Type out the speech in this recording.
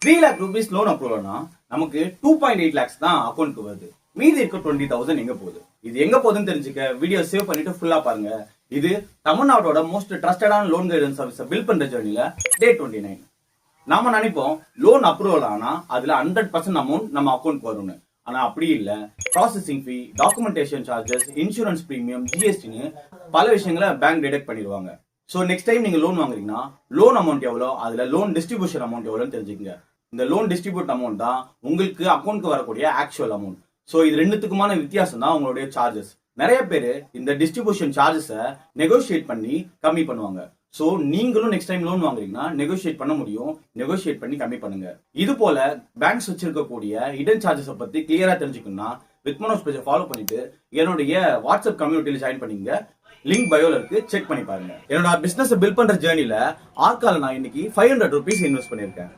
3 lakh rupees loan அப்ரூவல்னா நமக்கு 2.8 lakhs தான் அக்கௌண்ட்க்கு வருது. மீதி இருக்க 20,000 எங்க போகுது? இது எங்க போகுதுன்னு தெரிஞ்சுக்க வீடியோ சேவ் பண்ணிட்டு ஃபுல்லா பாருங்க. இது தமிழ்நாட்டோட மோஸ்ட் ட்ரஸ்டடான லோன் கைடன்ஸ் சர்வீஸை பில்ட் பண்ற ஜர்னில டே 29. நாம நினைப்போம் லோன் அப்ரூவல் ஆனா அதுல 100% அமௌண்ட் நம்ம அக்கௌண்ட் வரும்னு. ஆனா அப்படி இல்ல. Processing fee, documentation charges, insurance premium, ஜிஎஸ்டின்னு பல விஷயங்களை பேங்க் டிடெக்ட் பண்ணிடுவாங்க. சோ நெக்ஸ்ட் டைம் நீங்க லோன் வாங்குறீங்கன்னா லோன் அமௌண்ட் எவ்வளோ, அதுல லோன் டிஸ்ட்ரிபியூஷன் அமௌண்ட் எவ்வளோன்னு தெரிஞ்சுக்கங்க. இந்த லோன் டிஸ்ட்ரிபியூட் அமௌண்ட் தான் உங்களுக்கு அக்கௌண்ட்க்கு வரக்கூடிய ஆக்சுவல் அமௌண்ட். சோ இது ரெண்டுத்துக்குமான வித்தியாசம் தான் உங்களுடைய சார்ஜஸ். நிறைய பேர் இந்த டிஸ்ட்ரிபியூஷன் சார்ஜஸை நெகோசியேட் பண்ணி கம்மி பண்ணுவாங்க. சோ நீங்களும் நெக்ஸ்ட் டைம் லோன் வாங்குறீங்கன்னா நெகோசியேட் பண்ண முடியும். நெகோசியேட் பண்ணி கம்மி பண்ணுங்க. இது போல பேங்க்ஸ் வச்சிருக்கக்கூடிய ஹிடன் சார்ஜஸ் பத்தி கிளியரா தெரிஞ்சுக்கணும்னா வித் மனோஜ் பேஜை ஃபாலோ பண்ணிட்டு என்னுடைய வாட்ஸ்அப் கம்யூனிட்டியில ஜாயின் பண்ணீங்க. லிங்க் பயோல இருக்கு, செக் பண்ணி பாருங்க. என்னோட பிசினஸ் பில்ட் பண்ற ஜேர்னில ஆர்கால நான் இன்னைக்கு 500 rupees இன்வெஸ்ட் பண்ணிருக்கேன்.